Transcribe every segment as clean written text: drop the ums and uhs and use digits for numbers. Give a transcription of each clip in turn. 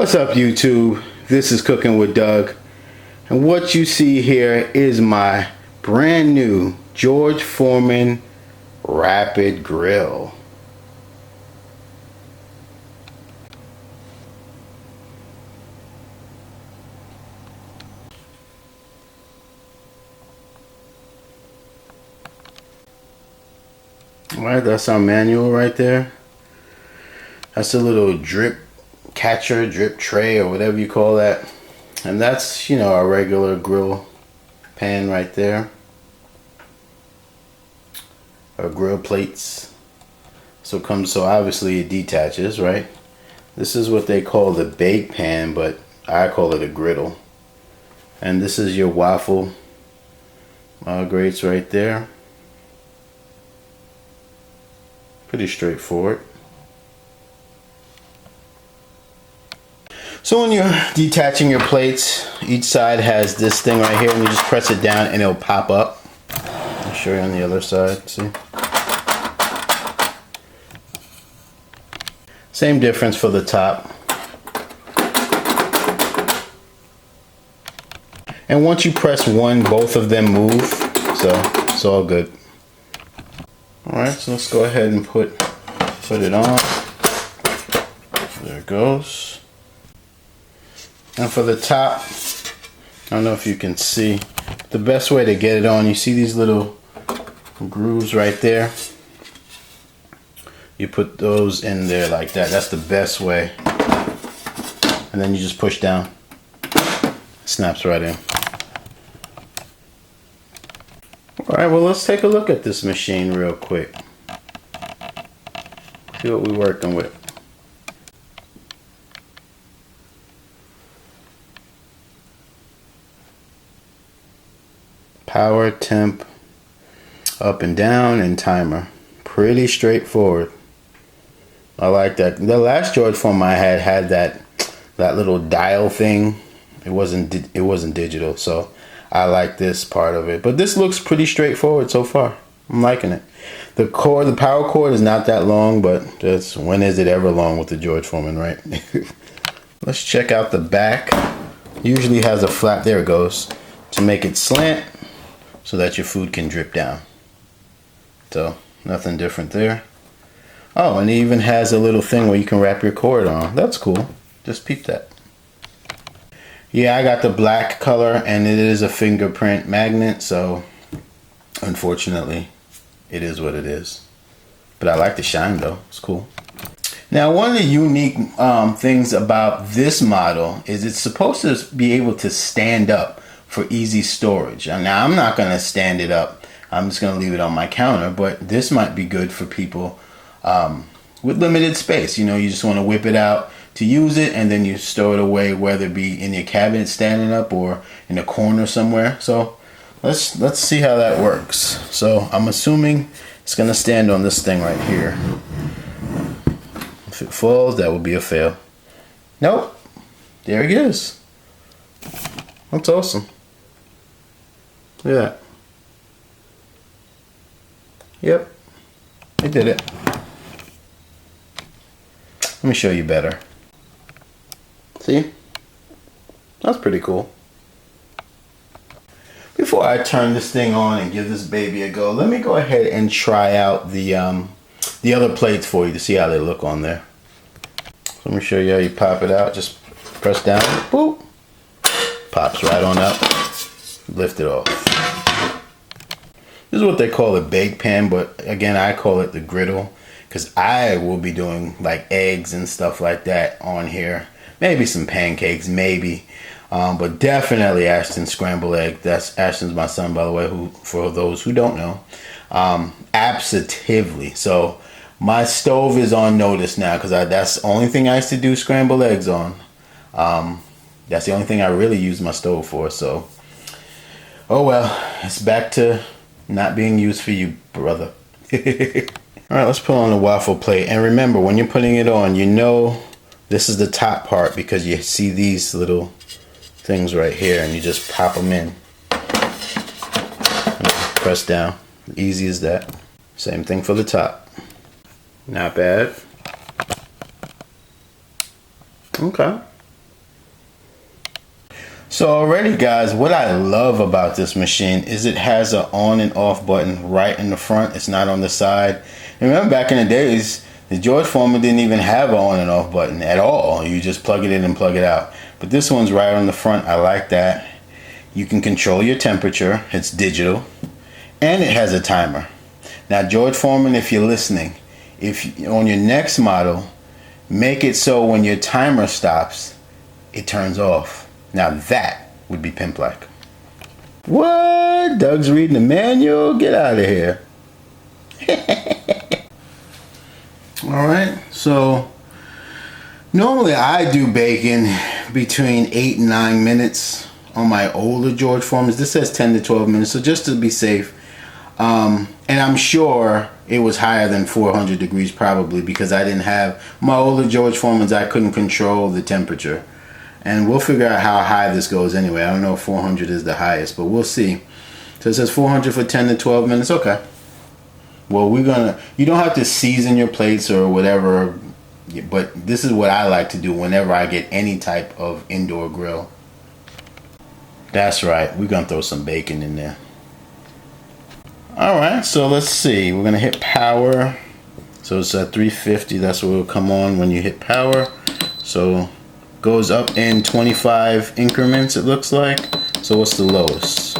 What's up, YouTube? This is Cooking with Doug, and what you see here is my brand new George Foreman Rapid Grill. Alright, that's our manual right there. That's a little drip catcher, drip tray, or whatever you call that. And that's, you know, our regular grill pan right there. Our grill plates. So obviously it detaches, right? This is what they call the bake pan, but I call it a griddle. And this is your waffle grates right there. Pretty straightforward. So when you're detaching your plates, each side has this thing right here, and you just press it down and it'll pop up. I'll show you on the other side, see? Same difference for the top. And once you press one, both of them move, so it's all good. Alright, so let's go ahead and put it on. There it goes. And for the top, I don't know if you can see, the best way to get it on, you see these little grooves right there? You put those in there like that. That's the best way. And then you just push down. It snaps right in. Alright, well, let's take a look at this machine real quick. See what we're working with. Power, temp, up and down, and timer. Pretty straightforward. I like that. The last George Foreman I had that little dial thing. It wasn't digital, so I like this part of it. But this looks pretty straightforward so far. I'm liking it. The power cord is not that long, but just when is it ever long with the George Foreman, right? Let's check out the back. Usually has a flap, there it goes, to make it slant so that your food can drip down. So nothing different there. Oh, and it even has a little thing where you can wrap your cord on. That's cool. Just peep that. Yeah, I got the black color, and it is a fingerprint magnet, so unfortunately it is what it is. But I like the shine though, it's cool. Now, one of the unique things about this model is it's supposed to be able to stand up for easy storage. Now, I'm not going to stand it up. I'm just going to leave it on my counter, but this might be good for people with limited space. You know, you just want to whip it out to use it, and then you store it away, whether it be in your cabinet standing up or in a corner somewhere. So let's see how that works. So I'm assuming it's going to stand on this thing right here. If it falls, that would be a fail. Nope. There it is. That's awesome. Look at that. Yep, I did it. Let me show you better. See? That's pretty cool. Before I turn this thing on and give this baby a go, let me go ahead and try out the other plates for you to see how they look on there. So let me show you how you pop it out. Just press down, boop. Pops right on up. Lift it off. This is what they call a bake pan, but again, I call it the griddle because I will be doing like eggs and stuff like that on here. Maybe some pancakes, maybe. But definitely Ashton scrambled egg. That's Ashton's my son, by the way, who, for those who don't know. Absolutely. So my stove is on notice now because that's the only thing I used to do scrambled eggs on. That's the only thing I really use my stove for. So, oh well, it's back to not being used for you, brother. Alright, let's put on the waffle plate. And remember, when you're putting it on, you know this is the top part because you see these little things right here, and you just pop them in. And press down. Easy as that. Same thing for the top. Not bad. Okay. So already guys, what I love about this machine is it has an on and off button right in the front. It's not on the side. And remember back in the days, the George Foreman didn't even have an on and off button at all. You just plug it in and plug it out. But this one's right on the front. I like that. You can control your temperature. It's digital. And it has a timer. Now George Foreman, if you're listening, if on your next model, make it so when your timer stops, it turns off. Now that would be pimp-like. What? Doug's reading the manual? Get out of here. Alright, so normally I do bacon between 8 and 9 minutes on my older George Foremans. This says 10 to 12 minutes, so just to be safe. And I'm sure it was higher than 400 degrees probably because I didn't have my older George Foremans. I couldn't control the temperature. And we'll figure out how high this goes anyway. I don't know if 400 is the highest, but we'll see. So it says 400 for 10 to 12 minutes. Okay. Well, you don't have to season your plates or whatever, but this is what I like to do whenever I get any type of indoor grill. That's right. We're going to throw some bacon in there. All right. So let's see. We're going to hit power. So it's at 350. That's what will come on when you hit power. So goes up in 25 increments, it looks like. So what's the lowest?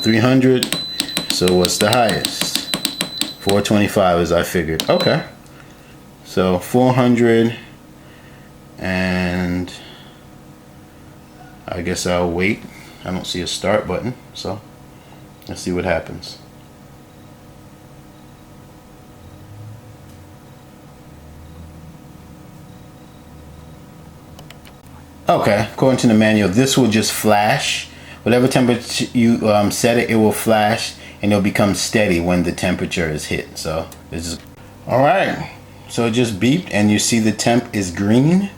300. So what's the highest? 425 as I figured. Okay. So 400, and I guess I'll wait. I don't see a start button, so let's see what happens. Okay, according to the manual, this will just flash. Whatever temperature you set it, it will flash and it'll become steady when the temperature is hit. So this is all right. So it just beeped, and you see the temp is green,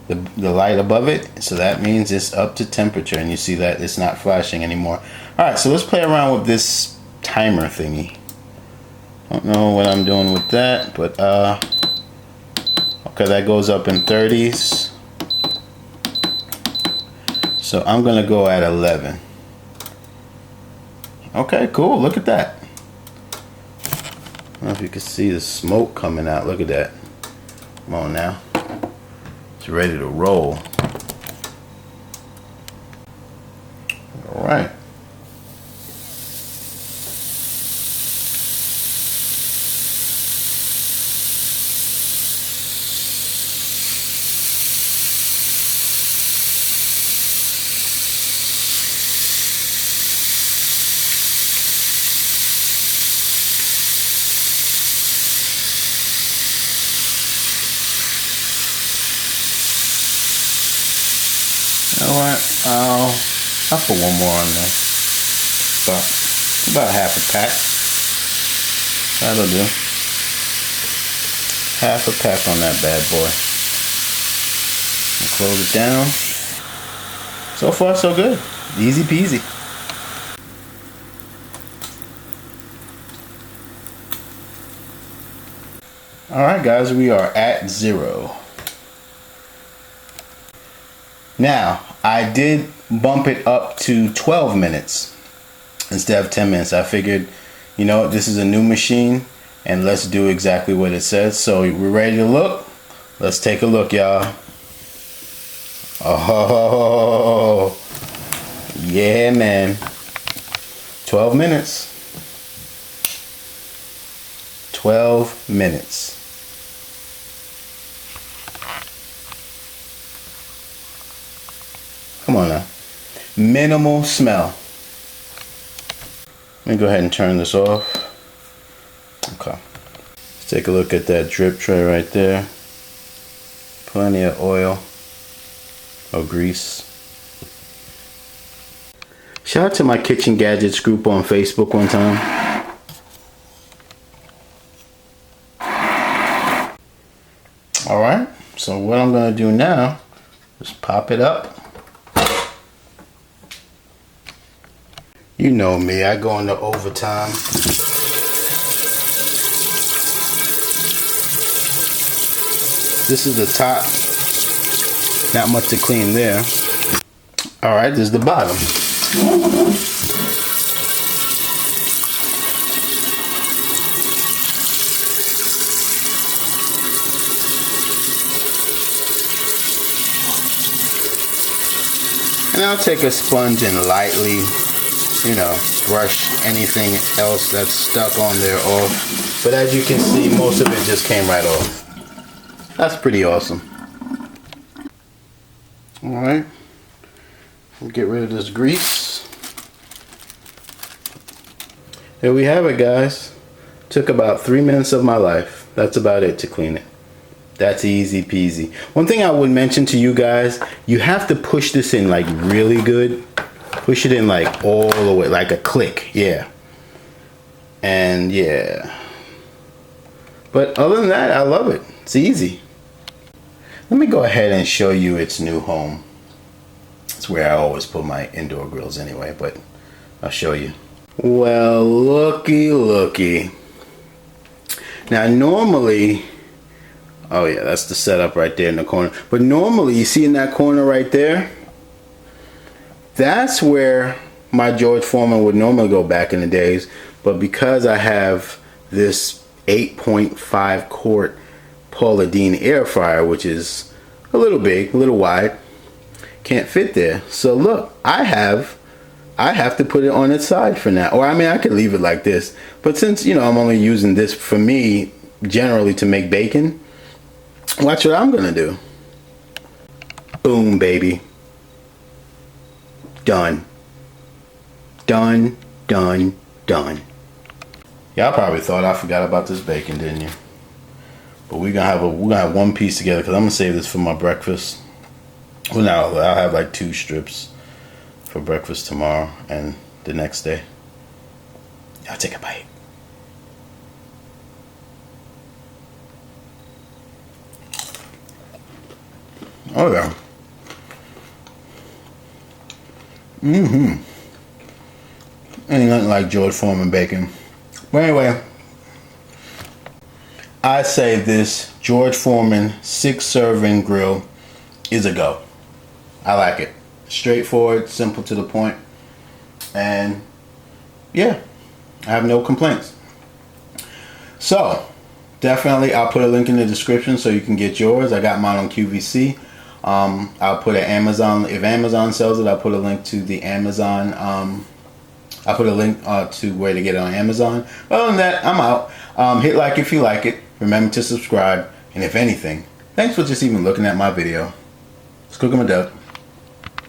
the light above it. So that means it's up to temperature, and you see that it's not flashing anymore. All right, so let's play around with this timer thingy. I don't know what I'm doing with that, but okay, that goes up in 30s. So I'm gonna go at 11. Okay, cool, look at that. I don't know if you can see the smoke coming out. Look at that. Come on now. It's ready to roll. All right. I'll put one more on there. About half a pack. That'll do. Half a pack on that bad boy. I'll close it down. So far, so good. Easy peasy. Alright guys, we are at 0. Now, I did bump it up to 12 minutes instead of 10 minutes. I figured, you know, this is a new machine and let's do exactly what it says. So we're ready to look. Let's take a look, y'all. Oh, yeah, man. 12 minutes. 12 minutes. Come on now. Minimal smell. Let me go ahead and turn this off. Okay. Let's take a look at that drip tray right there. Plenty of oil or grease. Shout out to my Kitchen Gadgets group on Facebook one time. Alright, so what I'm going to do now is pop it up. You know me, I go into overtime. This is the top. Not much to clean there. All right, this is the bottom. And I'll take a sponge and lightly, you know, brush anything else that's stuck on there off. But as you can see, most of it just came right off. That's pretty awesome. All right, we'll get rid of this grease. There we have it, guys. Took about 3 minutes of my life. That's about it to clean it. That's easy peasy. One thing I would mention to you guys, you have to push this in like really good. Push it in like all the way, like a click, yeah. And yeah. But other than that, I love it. It's easy. Let me go ahead and show you its new home. It's where I always put my indoor grills anyway, but I'll show you. Well, looky. Now normally, oh yeah, that's the setup right there in the corner. But normally, you see in that corner right there, that's where my George Foreman would normally go back in the days. But because I have this 8.5 quart Paula Deen air fryer, which is a little big, a little wide, can't fit there. So look, I have to put it on its side for now. Or I mean, I could leave it like this. But since, you know, I'm only using this for me generally to make bacon, watch what I'm gonna do. Boom, baby. Done. Done. Y'all probably thought I forgot about this bacon, didn't you? But we're gonna have one piece together because I'm gonna save this for my breakfast. Well, no, I'll have like 2 strips for breakfast tomorrow and the next day. Y'all take a bite. Oh yeah. Ain't nothing like George Foreman bacon. But anyway, I say this George Foreman 6-serving grill is a go. I like it. Straightforward, simple to the point, and yeah, I have no complaints. So definitely, I'll put a link in the description so you can get yours. I got mine on QVC. I'll put an Amazon, if Amazon sells it, I'll put a link to the Amazon, I'll put a link to where to get it on Amazon. Other than that, I'm out. Hit like if you like it. Remember to subscribe. And if anything, thanks for just even looking at my video. Let's cook 'em a duck.